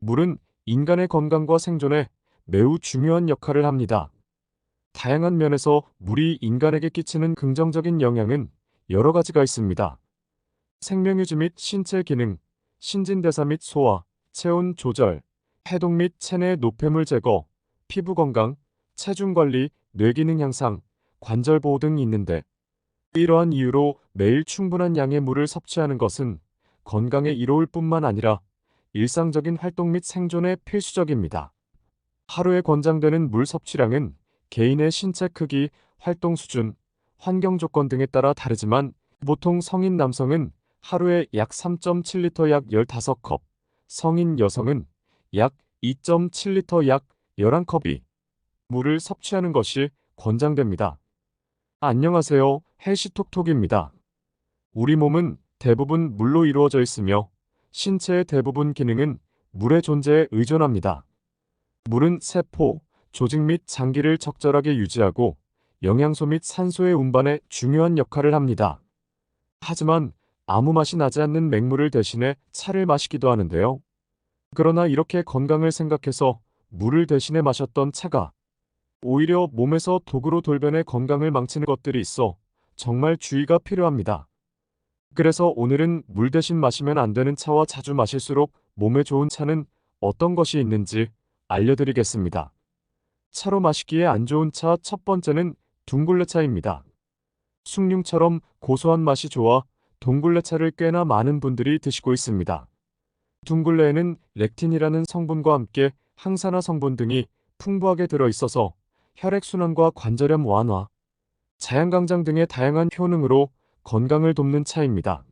물은 인간의 건강과 생존에 매우 중요한 역할을 합니다. 다양한 면에서 물이 인간에게 끼치는 긍정적인 영향은 여러 가지가 있습니다. 생명유지 및 신체 기능, 신진대사 및 소화, 체온 조절, 해독 및 체내 노폐물 제거, 피부 건강, 체중 관리, 뇌기능 향상, 관절 보호 등이 있는데, 이러한 이유로 매일 충분한 양의 물을 섭취하는 것은 건강에 이로울 뿐만 아니라 일상적인 활동 및 생존에 필수적입니다. 하루에 권장되는 물 섭취량은 개인의 신체 크기, 활동 수준, 환경 조건 등에 따라 다르지만 보통 성인 남성은 하루에 약 3.7리터 약 15컵, 성인 여성은 약 2.7리터 약 11컵이 물을 섭취하는 것이 권장됩니다. 안녕하세요. 헬시톡톡입니다. 우리 몸은 대부분 물로 이루어져 있으며 신체의 대부분 기능은 물의 존재에 의존합니다. 물은 세포, 조직 및 장기를 적절하게 유지하고 영양소 및 산소의 운반에 중요한 역할을 합니다. 하지만 아무 맛이 나지 않는 맹물을 대신해 차를 마시기도 하는데요. 그러나 이렇게 건강을 생각해서 물을 대신해 마셨던 차가 오히려 몸에서 독으로 돌변해 건강을 망치는 것들이 있어 정말 주의가 필요합니다. 그래서 오늘은 물 대신 마시면 안 되는 차와 자주 마실수록 몸에 좋은 차는 어떤 것이 있는지 알려드리겠습니다. 차로 마시기에 안 좋은 차 첫 번째는 둥글레차입니다. 숭늉처럼 고소한 맛이 좋아 둥글레차를 꽤나 많은 분들이 드시고 있습니다. 둥글레에는 렉틴이라는 성분과 함께 항산화 성분 등이 풍부하게 들어있어서 혈액순환과 관절염 완화, 자양강장 등의 다양한 효능으로 건강을 돕는 차입니다.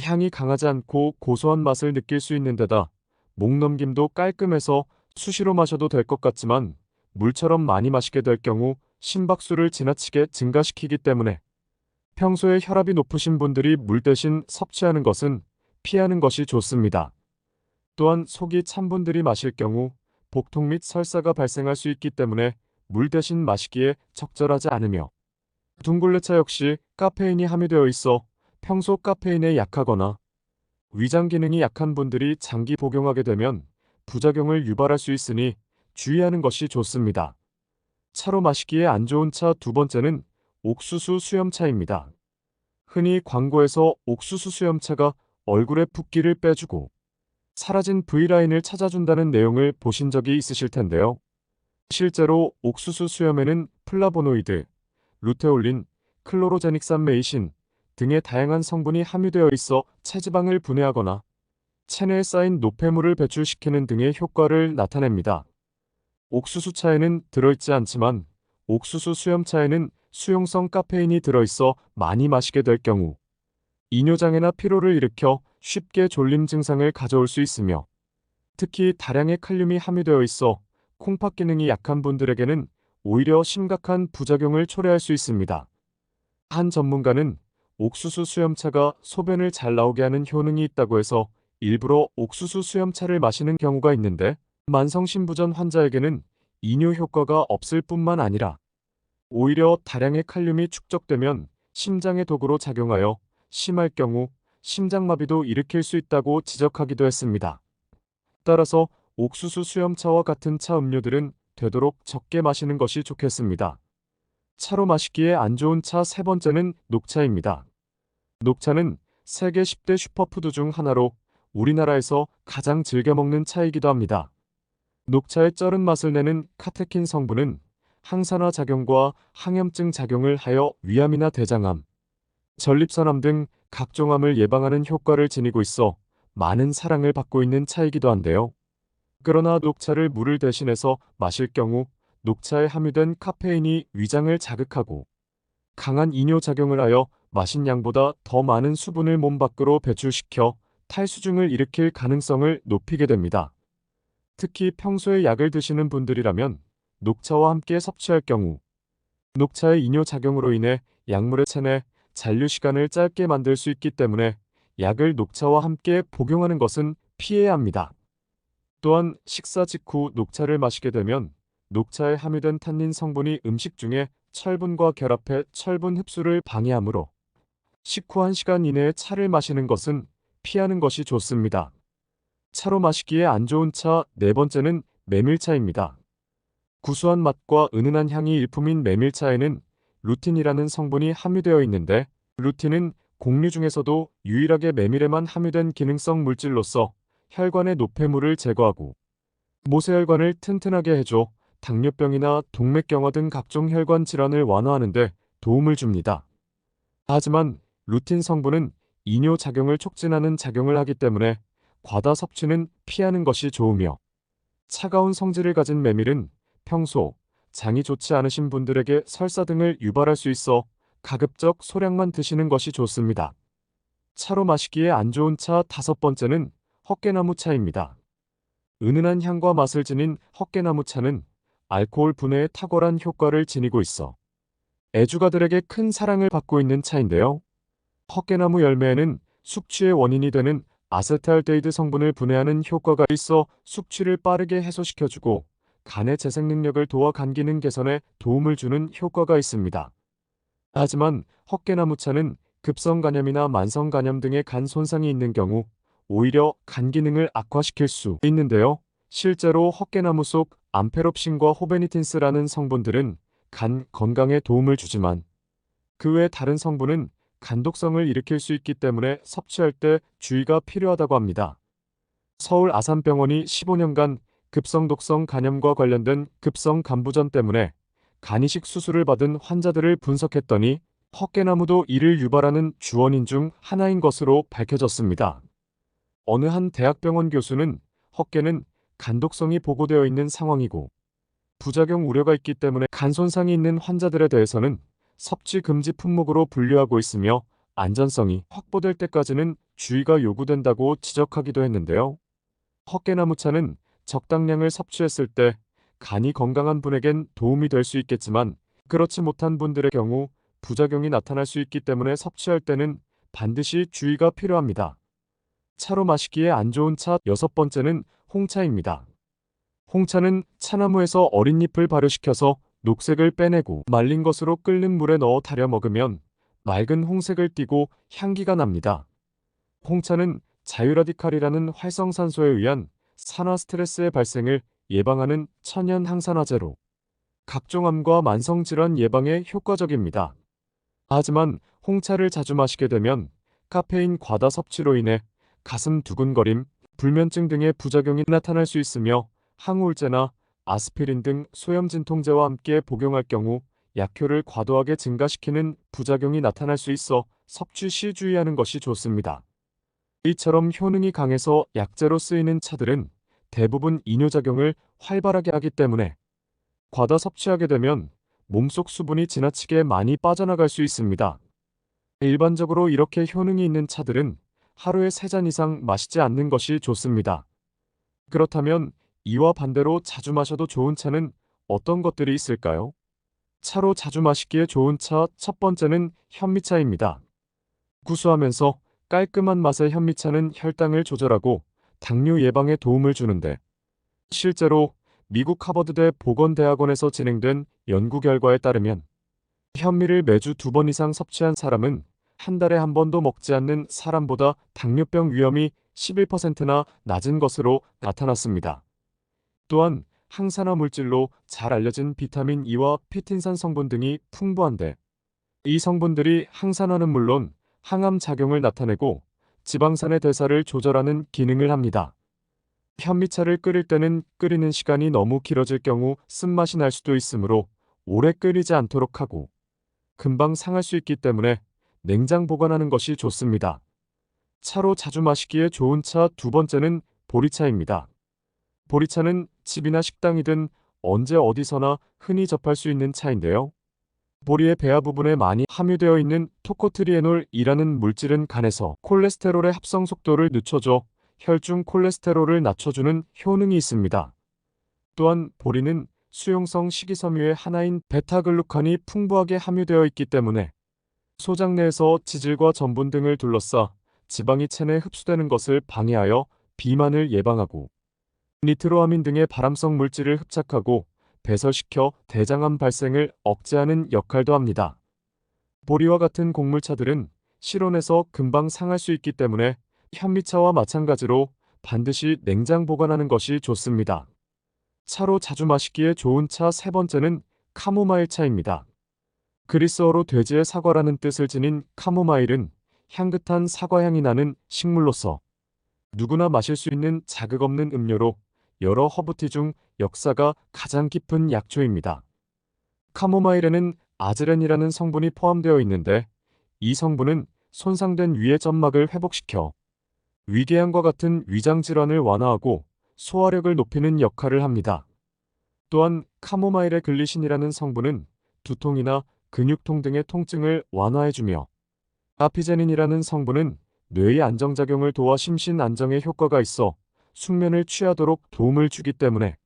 향이 강하지 않고 고소한 맛을 느낄 수 있는 데다 목넘김도 깔끔해서 수시로 마셔도 될 것 같지만 물처럼 많이 마시게 될 경우 심박수를 지나치게 증가시키기 때문에 평소에 혈압이 높으신 분들이 물 대신 섭취하는 것은 피하는 것이 좋습니다. 또한 속이 찬 분들이 마실 경우 복통 및 설사가 발생할 수 있기 때문에 물 대신 마시기에 적절하지 않으며 둥글레차 역시 카페인이 함유되어 있어 평소 카페인에 약하거나 위장 기능이 약한 분들이 장기 복용하게 되면 부작용을 유발할 수 있으니 주의하는 것이 좋습니다. 차로 마시기에 안 좋은 차 두 번째는 옥수수 수염차입니다. 흔히 광고에서 옥수수 수염차가 얼굴의 붓기를 빼주고 사라진 V라인을 찾아준다는 내용을 보신 적이 있으실 텐데요. 실제로 옥수수 수염에는 플라보노이드, 루테올린, 클로로제닉산메이신 등의 다양한 성분이 함유되어 있어 체지방을 분해하거나 체내에 쌓인 노폐물을 배출시키는 등의 효과를 나타냅니다. 옥수수차에는 들어있지 않지만 옥수수 수염차에는 수용성 카페인이 들어있어 많이 마시게 될 경우 이뇨장애나 피로를 일으켜 쉽게 졸림 증상을 가져올 수 있으며 특히 다량의 칼륨이 함유되어 있어 콩팥 기능이 약한 분들에게는 오히려 심각한 부작용을 초래할 수 있습니다. 한 전문가는 옥수수 수염차가 소변을 잘 나오게 하는 효능이 있다고 해서 일부러 옥수수 수염차를 마시는 경우가 있는데 만성심부전 환자에게는 이뇨 효과가 없을 뿐만 아니라 오히려 다량의 칼륨이 축적되면 심장의 독으로 작용하여 심할 경우 심장마비도 일으킬 수 있다고 지적하기도 했습니다. 따라서 옥수수 수염차와 같은 차 음료들은 되도록 적게 마시는 것이 좋겠습니다. 차로 마시기에 안 좋은 차 세 번째는 녹차입니다. 녹차는 세계 10대 슈퍼푸드 중 하나로 우리나라에서 가장 즐겨 먹는 차이기도 합니다. 녹차의 쩔은 맛을 내는 카테킨 성분은 항산화 작용과 항염증 작용을 하여 위암이나 대장암, 전립선암 등 각종 암을 예방하는 효과를 지니고 있어 많은 사랑을 받고 있는 차이기도 한데요. 그러나 녹차를 물을 대신해서 마실 경우 녹차에 함유된 카페인이 위장을 자극하고 강한 이뇨작용을 하여 마신 양보다 더 많은 수분을 몸 밖으로 배출시켜 탈수증을 일으킬 가능성을 높이게 됩니다. 특히 평소에 약을 드시는 분들이라면 녹차와 함께 섭취할 경우 녹차의 이뇨작용으로 인해 약물의 체내 잔류 시간을 짧게 만들 수 있기 때문에 약을 녹차와 함께 복용하는 것은 피해야 합니다. 또한 식사 직후 녹차를 마시게 되면 녹차에 함유된 탄닌 성분이 음식 중에 철분과 결합해 철분 흡수를 방해하므로 식후 1시간 이내에 차를 마시는 것은 피하는 것이 좋습니다. 차로 마시기에 안 좋은 차 네 번째는 메밀차입니다. 구수한 맛과 은은한 향이 일품인 메밀차에는 루틴이라는 성분이 함유되어 있는데, 루틴은 곡류 중에서도 유일하게 메밀에만 함유된 기능성 물질로서 혈관의 노폐물을 제거하고 모세혈관을 튼튼하게 해줘 당뇨병이나 동맥경화 등 각종 혈관 질환을 완화하는 데 도움을 줍니다. 하지만 루틴 성분은 이뇨 작용을 촉진하는 작용을 하기 때문에 과다 섭취는 피하는 것이 좋으며, 차가운 성질을 가진 메밀은 평소 장이 좋지 않으신 분들에게 설사 등을 유발할 수 있어 가급적 소량만 드시는 것이 좋습니다. 차로 마시기에 안 좋은 차 다섯 번째는 헛개나무 차입니다. 은은한 향과 맛을 지닌 헛개나무 차는 알코올 분해에 탁월한 효과를 지니고 있어 애주가들에게 큰 사랑을 받고 있는 차인데요. 헛개나무 열매에는 숙취의 원인이 되는 아세트알데히드 성분을 분해하는 효과가 있어 숙취를 빠르게 해소시켜주고 간의 재생 능력을 도와 간 기능 개선에 도움을 주는 효과가 있습니다. 하지만 헛개나무 차는 급성 간염이나 만성 간염 등의 간 손상이 있는 경우 오히려 간 기능을 악화시킬 수 있는데요. 실제로 헛개나무 속 암페롭신과 호베니틴스라는 성분들은 간 건강에 도움을 주지만, 그 외 다른 성분은 간독성을 일으킬 수 있기 때문에 섭취할 때 주의가 필요하다고 합니다. 서울 아산병원이 15년간 급성독성 간염과 관련된 급성 간부전 때문에 간이식 수술을 받은 환자들을 분석했더니 헛개나무도 이를 유발하는 주원인 중 하나인 것으로 밝혀졌습니다. 어느 한 대학병원 교수는 헛개는 간독성이 보고되어 있는 상황이고 부작용 우려가 있기 때문에 간 손상이 있는 환자들에 대해서는 섭취 금지 품목으로 분류하고 있으며 안전성이 확보될 때까지는 주의가 요구된다고 지적하기도 했는데요. 헛개나무 차는 적당량을 섭취했을 때 간이 건강한 분에겐 도움이 될 수 있겠지만, 그렇지 못한 분들의 경우 부작용이 나타날 수 있기 때문에 섭취할 때는 반드시 주의가 필요합니다. 차로 마시기에 안 좋은 차 여섯 번째는 홍차입니다. 홍차는 차나무에서 어린 잎을 발효시켜서 녹색을 빼내고 말린 것으로 끓는 물에 넣어 달여 먹으면 맑은 홍색을 띠고 향기가 납니다. 홍차는 자유라디칼이라는 활성산소에 의한 산화 스트레스의 발생을 예방하는 천연 항산화제로 각종 암과 만성질환 예방에 효과적입니다. 하지만 홍차를 자주 마시게 되면 카페인 과다 섭취로 인해 가슴 두근거림, 불면증 등의 부작용이 나타날 수 있으며, 항우울제나 아스피린 등 소염 진통제와 함께 복용할 경우 약효를 과도하게 증가시키는 부작용이 나타날 수 있어 섭취 시 주의하는 것이 좋습니다. 이처럼 효능이 강해서 약재로 쓰이는 차들은 대부분 이뇨작용을 활발하게 하기 때문에 과다 섭취하게 되면 몸속 수분이 지나치게 많이 빠져나갈 수 있습니다. 일반적으로 이렇게 효능이 있는 차들은 하루에 3잔 이상 마시지 않는 것이 좋습니다. 그렇다면 이와 반대로 자주 마셔도 좋은 차는 어떤 것들이 있을까요? 차로 자주 마시기에 좋은 차 첫 번째는 현미차입니다. 구수하면서 깔끔한 맛의 현미차는 혈당을 조절하고 당뇨 예방에 도움을 주는데, 실제로 미국 하버드대 보건대학원에서 진행된 연구 결과에 따르면 현미를 매주 2번 이상 섭취한 사람은 한 달에 한 번도 먹지 않는 사람보다 당뇨병 위험이 11%나 낮은 것으로 나타났습니다. 또한 항산화 물질로 잘 알려진 비타민 E와 피틴산 성분 등이 풍부한데, 이 성분들이 항산화는 물론 항암 작용을 나타내고 지방산의 대사를 조절하는 기능을 합니다. 현미차를 끓일 때는 끓이는 시간이 너무 길어질 경우 쓴맛이 날 수도 있으므로 오래 끓이지 않도록 하고, 금방 상할 수 있기 때문에 냉장 보관하는 것이 좋습니다. 차로 자주 마시기에 좋은 차 두 번째는 보리차입니다. 보리차는 집이나 식당이든 언제 어디서나 흔히 접할 수 있는 차인데요. 보리의 배아 부분에 많이 함유되어 있는 토코트리에놀이라는 물질은 간에서 콜레스테롤의 합성 속도를 늦춰줘 혈중 콜레스테롤을 낮춰주는 효능이 있습니다. 또한 보리는 수용성 식이섬유의 하나인 베타글루칸이 풍부하게 함유되어 있기 때문에 소장 내에서 지질과 전분 등을 둘러싸 지방이 체내에 흡수되는 것을 방해하여 비만을 예방하고, 니트로아민 등의 발암성 물질을 흡착하고 배설시켜 대장암 발생을 억제하는 역할도 합니다. 보리와 같은 곡물차들은 실온에서 금방 상할 수 있기 때문에 현미차와 마찬가지로 반드시 냉장 보관하는 것이 좋습니다. 차로 자주 마시기에 좋은 차 세 번째는 카모마일 차입니다. 그리스어로 돼지의 사과라는 뜻을 지닌 카모마일은 향긋한 사과향이 나는 식물로서 누구나 마실 수 있는 자극 없는 음료로 여러 허브티 중 역사가 가장 깊은 약초입니다. 카모마일에는 아즈렌이라는 성분이 포함되어 있는데 이 성분은 손상된 위의 점막을 회복시켜 위궤양과 같은 위장 질환을 완화하고 소화력을 높이는 역할을 합니다. 또한 카모마일의 글리신이라는 성분은 두통이나 근육통 등의 통증을 완화해주며 아피제닌이라는 성분은 뇌의 안정작용을 도와 심신 안정에 효과가 있어 숙면을 취하도록 도움을 주기 때문에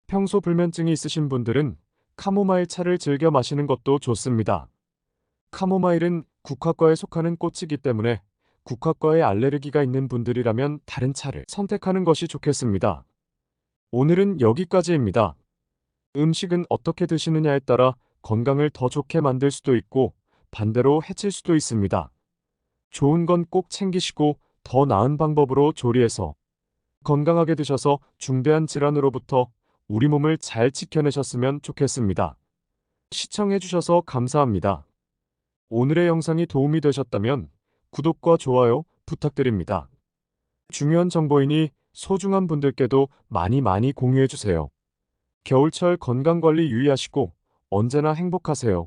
평소 불면증이 있으신 분들은 카모마일 차를 즐겨 마시는 것도 좋습니다. 카모마일은 국화과에 속하는 꽃이기 때문에 국화과에 알레르기가 있는 분들이라면 다른 차를 선택하는 것이 좋겠습니다. 오늘은 여기까지입니다. 음식은 어떻게 드시느냐에 따라 건강을 더 좋게 만들 수도 있고 반대로 해칠 수도 있습니다. 좋은 건 꼭 챙기시고 더 나은 방법으로 조리해서 건강하게 드셔서 중대한 질환으로부터 우리 몸을 잘 지켜내셨으면 좋겠습니다. 시청해주셔서 감사합니다. 오늘의 영상이 도움이 되셨다면 구독과 좋아요 부탁드립니다. 중요한 정보이니 소중한 분들께도 많이 공유해주세요. 겨울철 건강관리 유의하시고 언제나 행복하세요.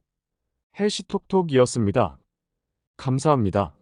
헬시톡톡이었습니다. 감사합니다.